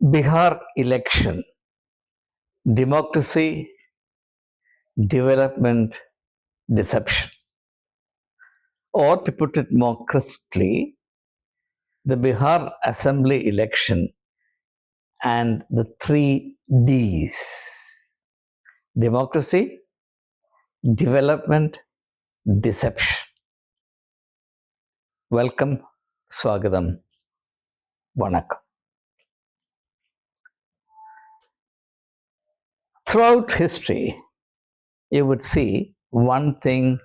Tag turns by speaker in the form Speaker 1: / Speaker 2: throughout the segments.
Speaker 1: Bihar election, democracy, development, deception. Or to put it more crisply, the Bihar assembly election and the three Ds: democracy, development, deception. Welcome, Swagatham, Vanakkam. Throughout history, you would see one thing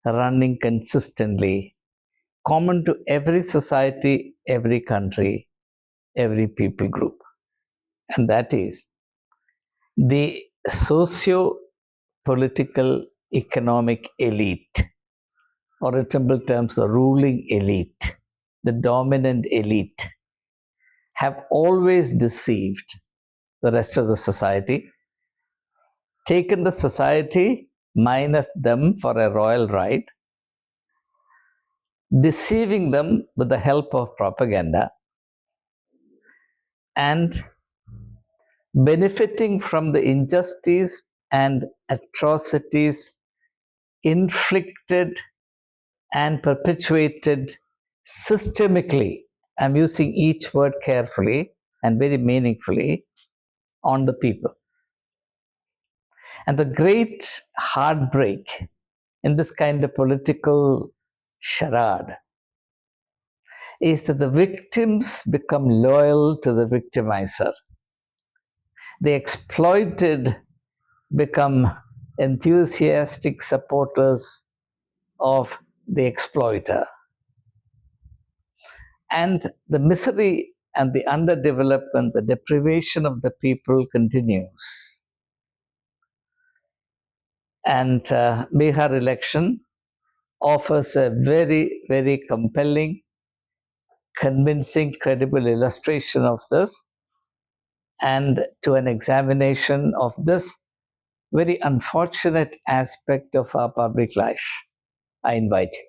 Speaker 1: running consistently, common to every society, every country, every people group, and that is the socio political economic elite, or in simple terms, the ruling elite, the dominant elite, have always deceived the rest of the society, taken the society minus them for a royal ride, deceiving them with the help of propaganda, and benefiting from the injustice and atrocities inflicted and perpetuated systemically. I'm using each word carefully and very meaningfully on the people. And the great heartbreak in this kind of political charade is that the victims become loyal to the victimizer. The exploited become enthusiastic supporters of the exploiter. And the misery and the underdevelopment, the deprivation of the people continues. And Bihar election offers a very, very compelling, convincing, credible illustration of this. And to an examination of this very unfortunate aspect of our public life, I invite you.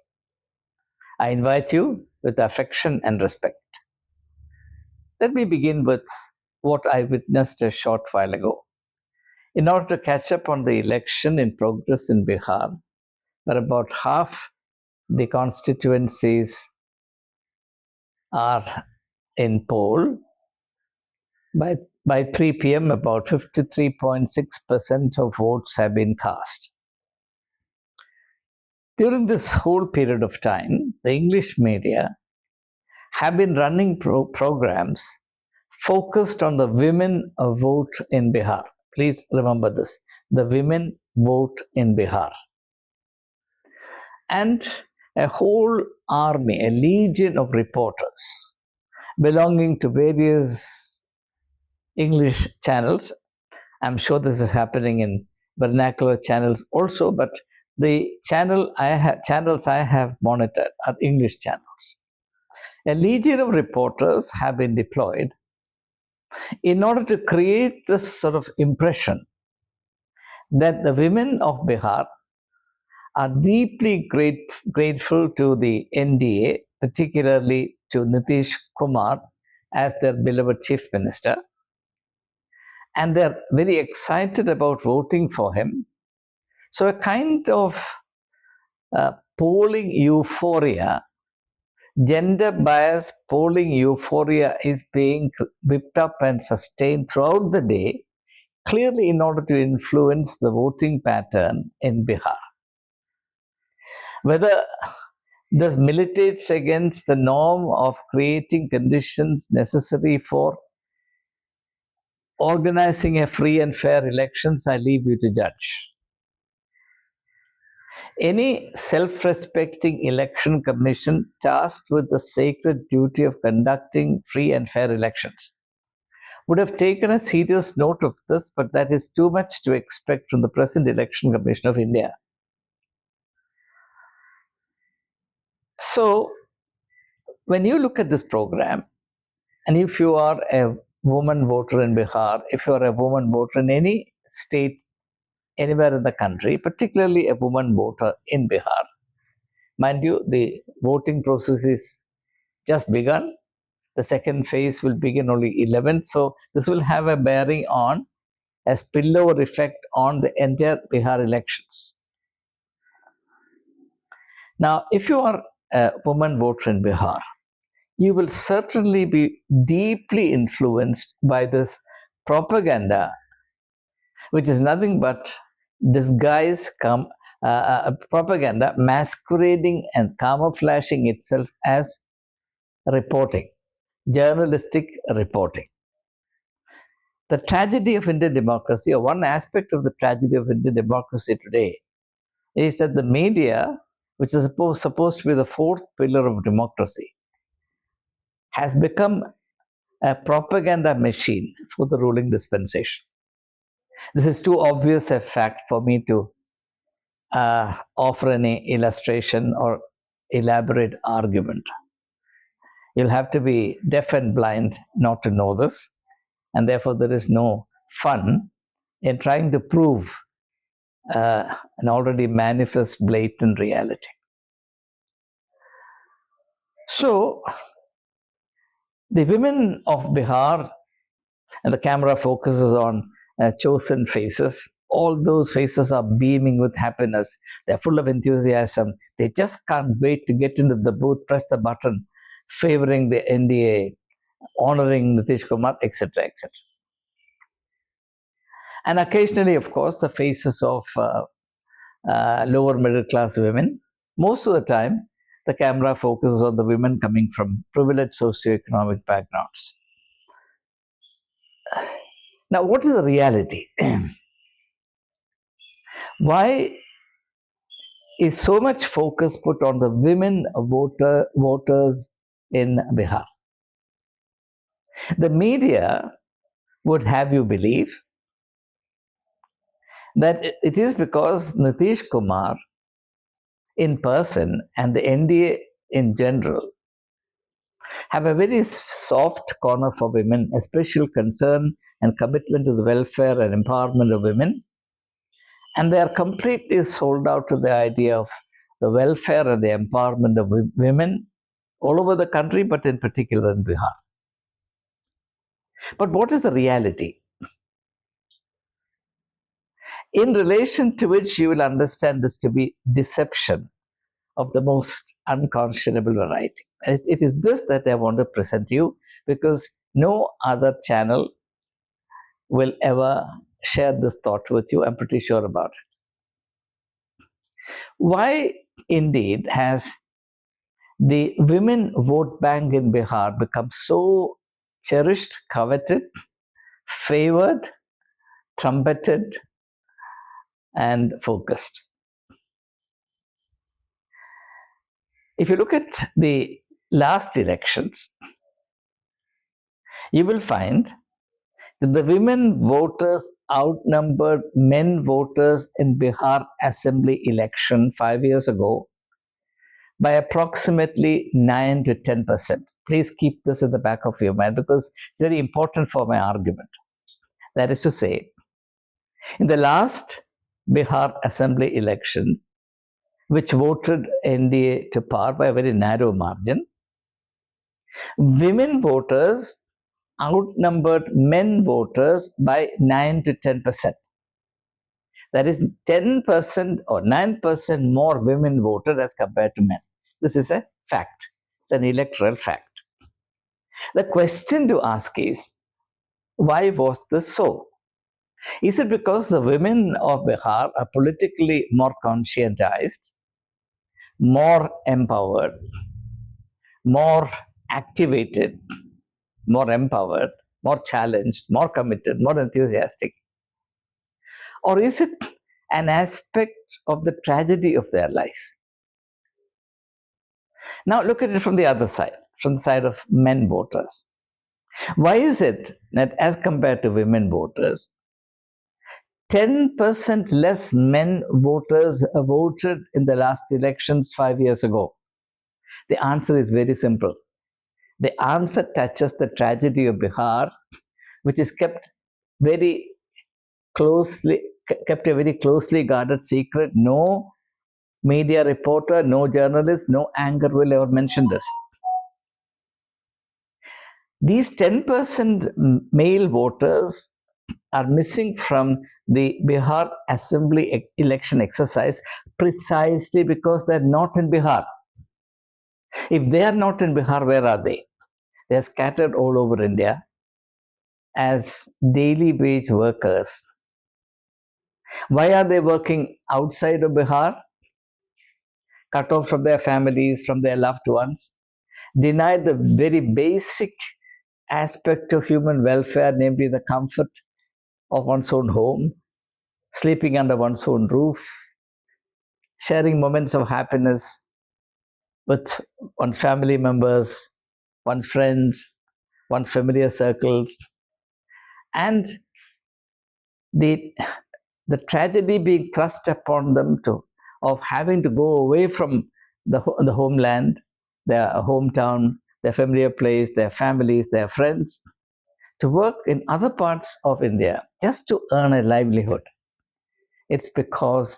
Speaker 1: I invite you with affection and respect. Let me begin with what I witnessed a short while ago. In order to catch up on the election in progress in Bihar, where about half the constituencies are in poll, by 3 p.m., about 53.6% of votes have been cast. During this whole period of time, the English media have been running programs focused on the women vote in Bihar. Please remember this: the women vote in Bihar. And a whole army, a legion of reporters belonging to various English channels. I'm sure this is happening in vernacular channels also, but the channels I have monitored are English channels. A legion of reporters have been deployed in order to create this sort of impression that the women of Bihar are deeply grateful to the NDA, particularly to Nitish Kumar as their beloved chief minister, and they're very excited about voting for him. So a kind of polling euphoria, gender bias polling euphoria is being whipped up and sustained throughout the day, clearly in order to influence the voting pattern in Bihar. Whether this militates against the norm of creating conditions necessary for organizing a free and fair elections, I leave you to judge. Any self-respecting election commission tasked with the sacred duty of conducting free and fair elections would have taken a serious note of this, but that is too much to expect from the present Election Commission of India. So, when you look at this program, and if you are a woman voter in Bihar, if you are a woman voter in any state, anywhere in the country, particularly a woman voter in Bihar, mind you, the voting process is just begun. The second phase will begin only 11th. So this will have a bearing on a spillover effect on the entire Bihar elections. Now, if you are a woman voter in Bihar, you will certainly be deeply influenced by this propaganda, which is nothing but disguise propaganda masquerading and camouflaging itself as reporting, journalistic reporting. The tragedy of Indian democracy, or one aspect of the tragedy of Indian democracy today, is that the media, which is supposed to be the fourth pillar of democracy, has become a propaganda machine for the ruling dispensation. This is too obvious a fact for me to offer any illustration or elaborate argument. You'll have to be deaf and blind not to know this, and therefore there is no fun in trying to prove an already manifest, blatant reality. So, the women of Bihar, and the camera focuses on chosen faces. All those faces are beaming with happiness. They're full of enthusiasm. They just can't wait to get into the booth, press the button, favoring the NDA, honoring Nitish Kumar, etc., etc. And occasionally, of course, the faces of lower middle class women. Most of the time, the camera focuses on the women coming from privileged socioeconomic backgrounds. Now, what is the reality? Why is so much focus put on the women voters in Bihar? The media would have you believe that it is because Nitish Kumar in person and the NDA in general have a very soft corner for women, a special concern and commitment to the welfare and empowerment of women. And they are completely sold out to the idea of the welfare and the empowerment of women all over the country, but in particular in Bihar. But what is the reality? In relation to which you will understand this to be deception of the most unconscionable variety. It is this that I want to present to you, because no other channel will ever share this thought with you. I'm pretty sure about it. Why indeed has the women vote bank in Bihar become so cherished, coveted, favored, trumpeted, and focused? If you look at the last elections, you will find that the women voters outnumbered men voters in Bihar assembly election 5 years ago by approximately 9 to 10%. Please keep this in the back of your mind, because it's very important for my argument. That is to say, in the last Bihar assembly elections, which voted NDA to power by a very narrow margin, women voters outnumbered men voters by 9 to 10%. That is 10% or 9% more women voted as compared to men. This is a fact. It's an electoral fact. The question to ask is, why was this so? Is it because the women of Bihar are politically more conscientized, more empowered, more activated, more empowered, more challenged, more committed, more enthusiastic? Or is it an aspect of the tragedy of their life? Now look at it from the other side, from the side of men voters. Why is it that as compared to women voters, 10% less men voters voted in the last elections 5 years ago? The answer is very simple. The answer touches the tragedy of Bihar, which is kept a very closely guarded secret. No media reporter, no journalist, no anchor will ever mention this. These 10% male voters are missing from the Bihar assembly election exercise precisely because they're not in Bihar. If they are not in Bihar, where are they? They're scattered all over India as daily wage workers. Why are they working outside of Bihar? Cut off from their families, from their loved ones, denied the very basic aspect of human welfare, namely the comfort of one's own home, sleeping under one's own roof, sharing moments of happiness with one's family members, one's friends, one's familiar circles, and the tragedy being thrust upon them of having to go away from the homeland, their hometown, their familiar place, their families, their friends, to work in other parts of India just to earn a livelihood. It's because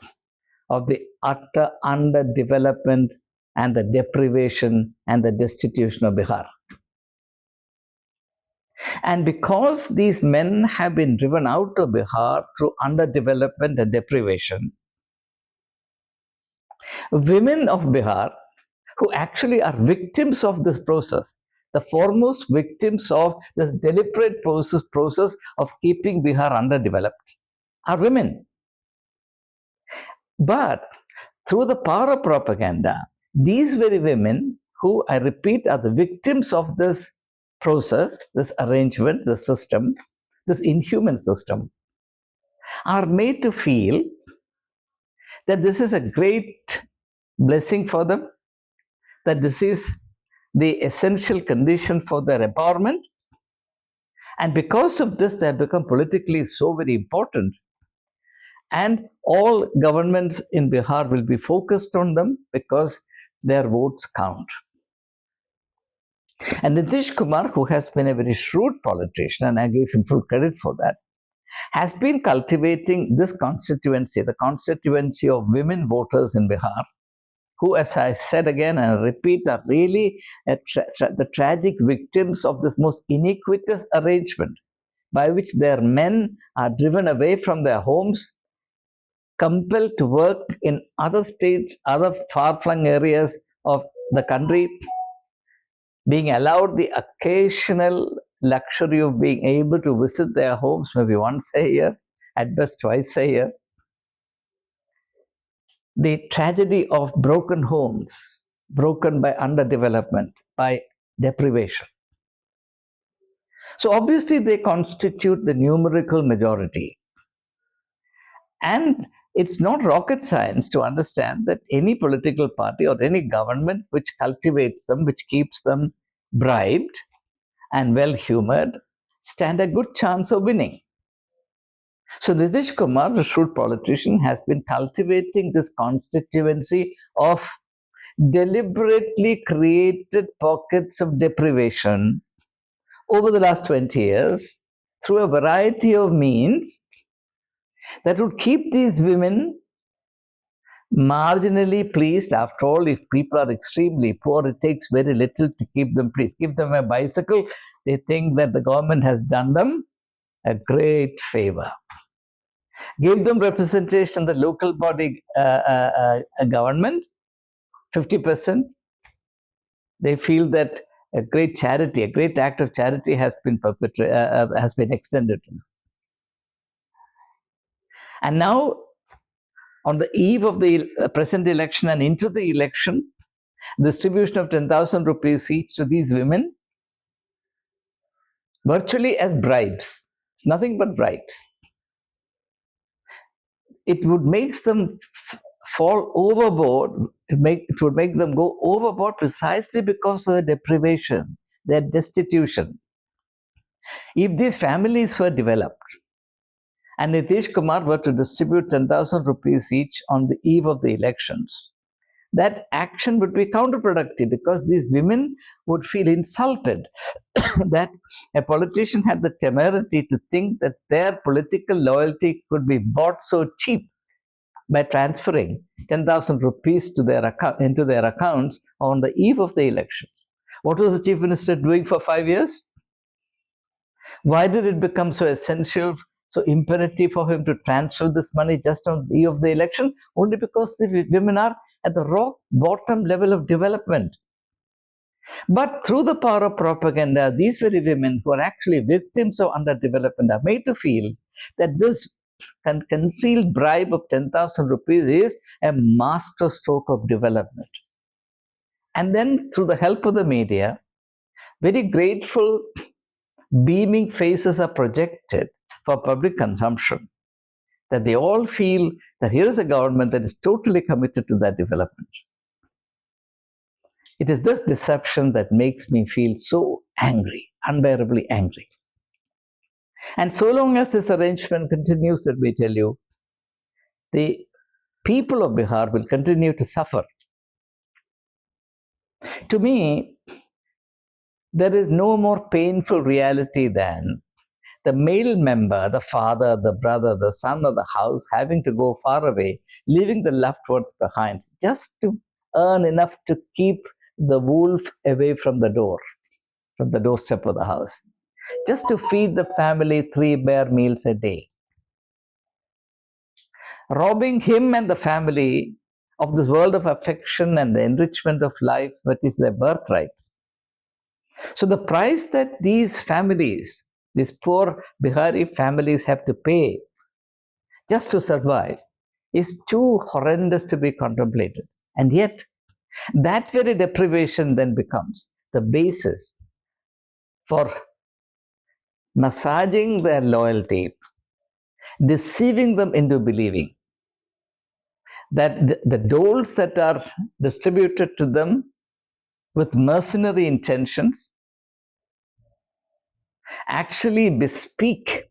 Speaker 1: of the utter underdevelopment and the deprivation and the destitution of Bihar. And because these men have been driven out of Bihar through underdevelopment and deprivation, women of Bihar, who actually are victims of this process, the foremost victims of this deliberate process of keeping Bihar underdeveloped, are women. But through the power of propaganda, these very women, who I repeat are the victims of this process, this arrangement, this system, this inhuman system, are made to feel that this is a great blessing for them, that this is the essential condition for their empowerment. And because of this, they have become politically so very important. And all governments in Bihar will be focused on them because their votes count. And Nitish Kumar, who has been a very shrewd politician, and I give him full credit for that, has been cultivating this constituency, the constituency of women voters in Bihar, who, as I said again and repeat, are really the tragic victims of this most iniquitous arrangement by which their men are driven away from their homes, compelled to work in other states, other far-flung areas of the country, being allowed the occasional luxury of being able to visit their homes maybe once a year, at best twice a year. The tragedy of broken homes, broken by underdevelopment, by deprivation. So obviously they constitute the numerical majority. And it's not rocket science to understand that any political party or any government which cultivates them, which keeps them bribed and well-humored, stand a good chance of winning. So Nitish Kumar, the shrewd politician, has been cultivating this constituency of deliberately created pockets of deprivation over the last 20 years through a variety of means that would keep these women marginally pleased. After all, if people are extremely poor, it takes very little to keep them pleased. Give them a bicycle, they think that the government has done them a great favor. Give them representation in the local body government, 50%. They feel that a great charity, a great act of charity has been extended to them. And now, on the eve of the present election and into the election, distribution of 10,000 rupees each to these women, virtually as bribes. It's nothing but bribes. It would make them fall overboard. It would make them go overboard precisely because of the deprivation, their destitution. If these families were developed, and Nitish Kumar were to distribute 10,000 rupees each on the eve of the elections, that action would be counterproductive because these women would feel insulted that a politician had the temerity to think that their political loyalty could be bought so cheap by transferring 10,000 rupees to into their accounts on the eve of the election. What was the Chief Minister doing for 5 years? Why did it become so essential, so imperative for him to transfer this money just on the day of the election? Only because the women are at the rock bottom level of development. But through the power of propaganda, these very women who are actually victims of underdevelopment are made to feel that this concealed bribe of 10,000 rupees is a master stroke of development. And then, through the help of the media, very grateful, beaming faces are projected for public consumption. That they all feel that here is a government that is totally committed to that development. It is this deception that makes me feel so angry, unbearably angry. And so long as this arrangement continues, let me tell you, the people of Bihar will continue to suffer. To me, there is no more painful reality than the male member, the father, the brother, the son of the house, having to go far away, leaving the loved ones behind, just to earn enough to keep the wolf away from the door, from the doorstep of the house, just to feed the family 3 bare meals a day. Robbing him and the family of this world of affection and the enrichment of life, that is their birthright. So the price that these families, these poor Bihari families have to pay just to survive is too horrendous to be contemplated. And yet, that very deprivation then becomes the basis for massaging their loyalty, deceiving them into believing that the doles that are distributed to them with mercenary intentions actually bespeak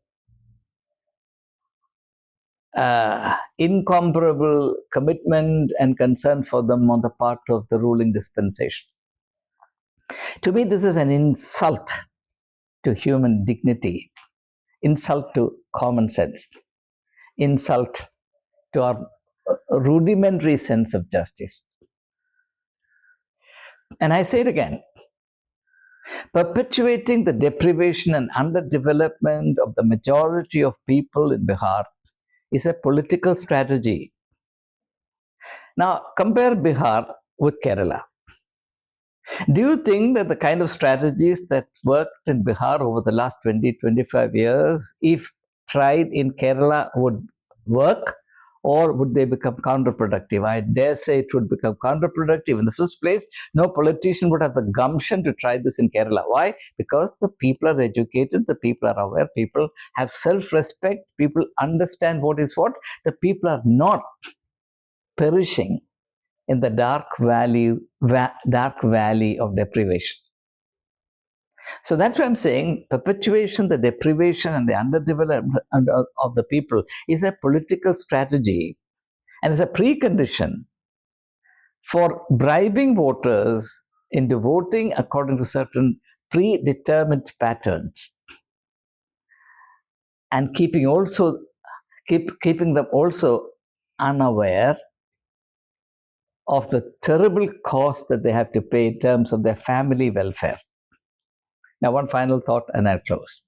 Speaker 1: incomparable commitment and concern for them on the part of the ruling dispensation. To me, this is an insult to human dignity, insult to common sense, insult to our rudimentary sense of justice. And I say it again, perpetuating the deprivation and underdevelopment of the majority of people in Bihar is a political strategy. Now, compare Bihar with Kerala. Do you think that the kind of strategies that worked in Bihar over the last 20-25 years, if tried in Kerala, would work? Or would they become counterproductive? I dare say it would become counterproductive. In the first place, no politician would have the gumption to try this in Kerala. Why? Because the people are educated, the people are aware, people have self-respect, people understand what is what. The people are not perishing in the dark valley of deprivation. So that's why I'm saying perpetuation, the deprivation, and the underdevelopment of the people is a political strategy and is a precondition for bribing voters into voting according to certain predetermined patterns and keeping them also unaware of the terrible cost that they have to pay in terms of their family welfare. Now, one final thought and I'll close.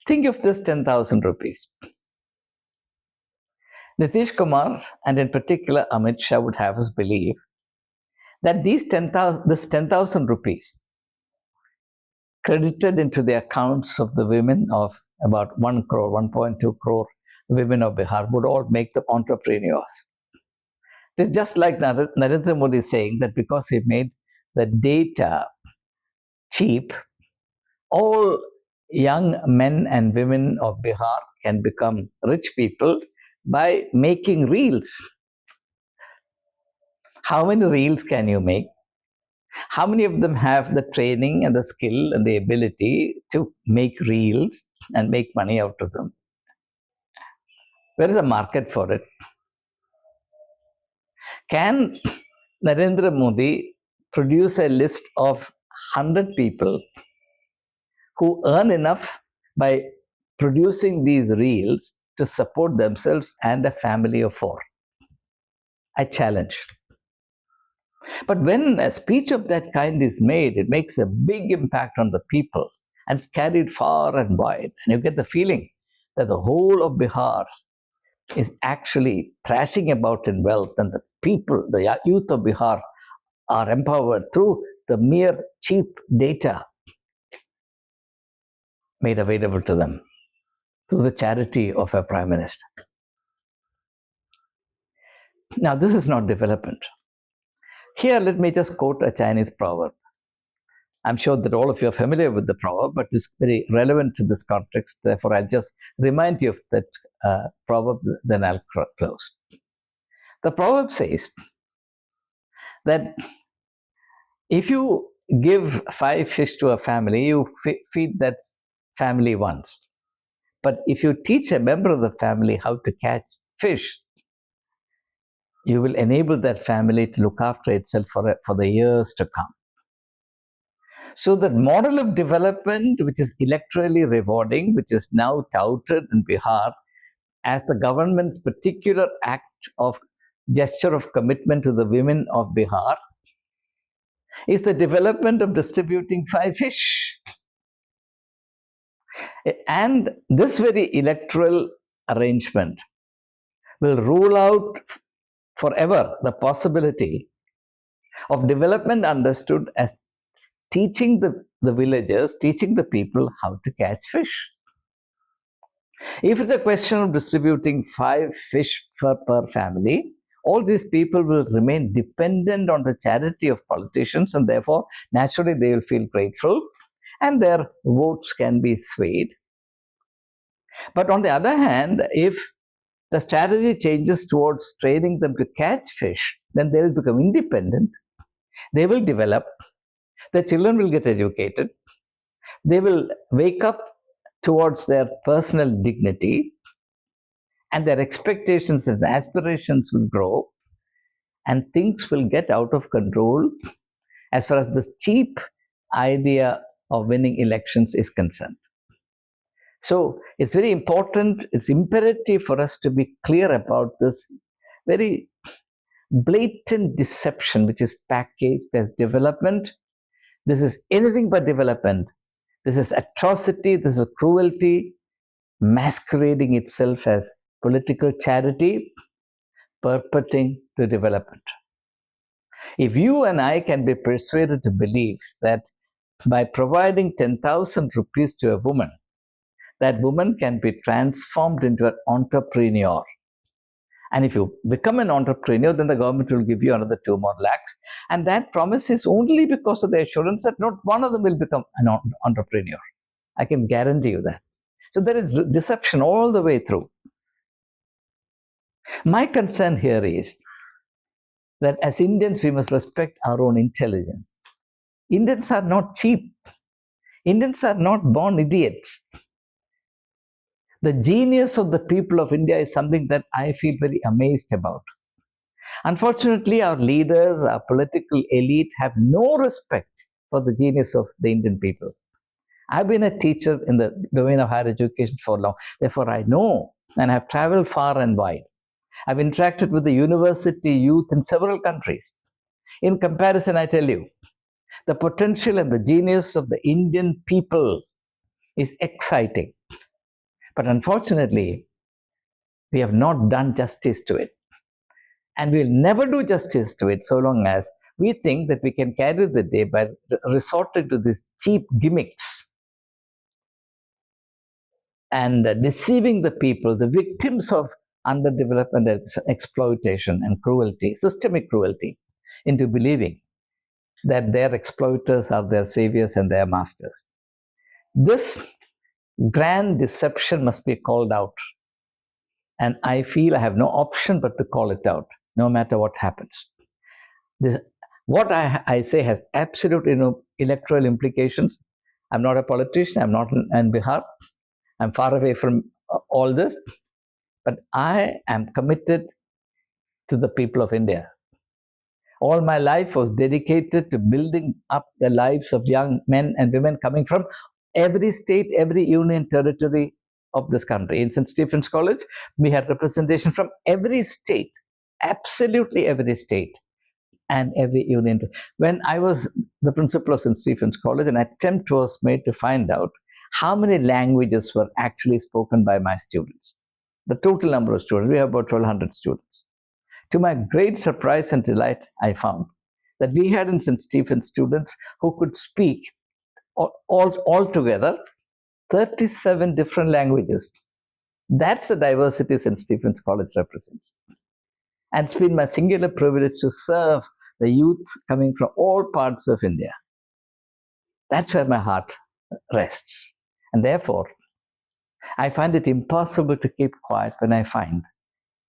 Speaker 1: Think of this 10,000 rupees. Nitish Kumar, and in particular Amit Shah, would have us believe that this 10,000 rupees credited into the accounts of the women of about 1 crore, 1.2 crore women of Bihar would all make them entrepreneurs. It's just like Narendra Modi saying that because he made the data cheap, all young men and women of Bihar can become rich people by making reels. How many reels can you make? How many of them have the training and the skill and the ability to make reels and make money out of them? Where is a market for it? Can Narendra Modi produce a list of 100 people who earn enough by producing these reels to support themselves and a family of 4? I challenge. But when a speech of that kind is made, it makes a big impact on the people. and it's carried far and wide. And you get the feeling that the whole of Bihar is actually thrashing about in wealth, and the people, the youth of Bihar, are empowered through the mere cheap data made available to them through the charity of a prime minister. Now, this is not development. Here, let me just quote a Chinese proverb. I'm sure that all of you are familiar with the proverb, but it's very relevant to this context. Therefore, I'll just remind you of that proverb, then I'll close. The proverb says that if you give 5 fish to a family, you feed that family once. But if you teach a member of the family how to catch fish, you will enable that family to look after itself for the years to come. So the model of development, which is electorally rewarding, which is now touted in Bihar as the government's particular act of gesture of commitment to the women of Bihar, is the development of distributing 5 fish. And this very electoral arrangement will rule out forever the possibility of development understood as teaching the villagers, teaching the people how to catch fish. If it's a question of distributing 5 fish per family, all these people will remain dependent on the charity of politicians, and therefore, naturally, they will feel grateful and their votes can be swayed. But on the other hand, if the strategy changes towards training them to catch fish, then they will become independent, they will develop, the children will get educated, they will wake up towards their personal dignity, and their expectations and aspirations will grow, and things will get out of control as far as the cheap idea of winning elections is concerned. So it's very important, it's imperative for us to be clear about this very blatant deception which is packaged as development. This is anything but development. This is atrocity, this is cruelty, masquerading itself as political charity, perpetrating the development. If you and I can be persuaded to believe that by providing 10,000 rupees to a woman, that woman can be transformed into an entrepreneur. And if you become an entrepreneur, then the government will give you another 2 more lakhs. And that promise is only because of the assurance that not one of them will become an entrepreneur. I can guarantee you that. So there is deception all the way through. My concern here is that as Indians, we must respect our own intelligence. Indians are not cheap. Indians are not born idiots. The genius of the people of India is something that I feel very amazed about. Unfortunately, our leaders, our political elite have no respect for the genius of the Indian people. I've been a teacher in the domain of higher education for long. Therefore, I know and have traveled far and wide. I've interacted with the university youth in several countries. In comparison, I tell you, the potential and the genius of the Indian people is exciting. But unfortunately, we have not done justice to it. And we'll never do justice to it so long as we think that we can carry the day by resorting to these cheap gimmicks and deceiving the people, the victims of underdevelopment, exploitation and cruelty, systemic cruelty, into believing that their exploiters are their saviors and their masters. This grand deception must be called out. And I feel I have no option but to call it out, no matter what happens. What I say has absolute electoral implications. I'm not a politician, I'm not in Bihar, I'm far away from all this, but I am committed to the people of India. All my life was dedicated to building up the lives of young men and women coming from every state, every union territory of this country. In St. Stephen's College, we had representation from every state, absolutely every state. and every unit. When I was the principal of St. Stephen's College, an attempt was made to find out how many languages were actually spoken by my students. The total number of students, we have about 1,200 students. To my great surprise and delight, I found that we had in St. Stephen's students who could speak altogether 37 different languages. That's the diversity St. Stephen's College represents. And it's been my singular privilege to serve the youth coming from all parts of India. That's where my heart rests. And therefore, I find it impossible to keep quiet when I find,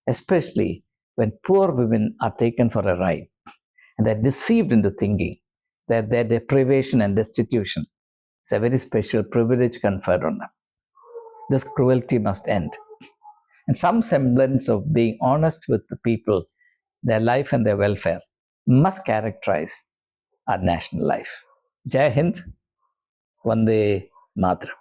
Speaker 1: especially when poor women are taken for a ride and they're deceived into thinking that their deprivation and destitution is a very special privilege conferred on them. This cruelty must end. And some semblance of being honest with the people, their life and their welfare, must characterize our national life. Jai Hind, Vande Mataram.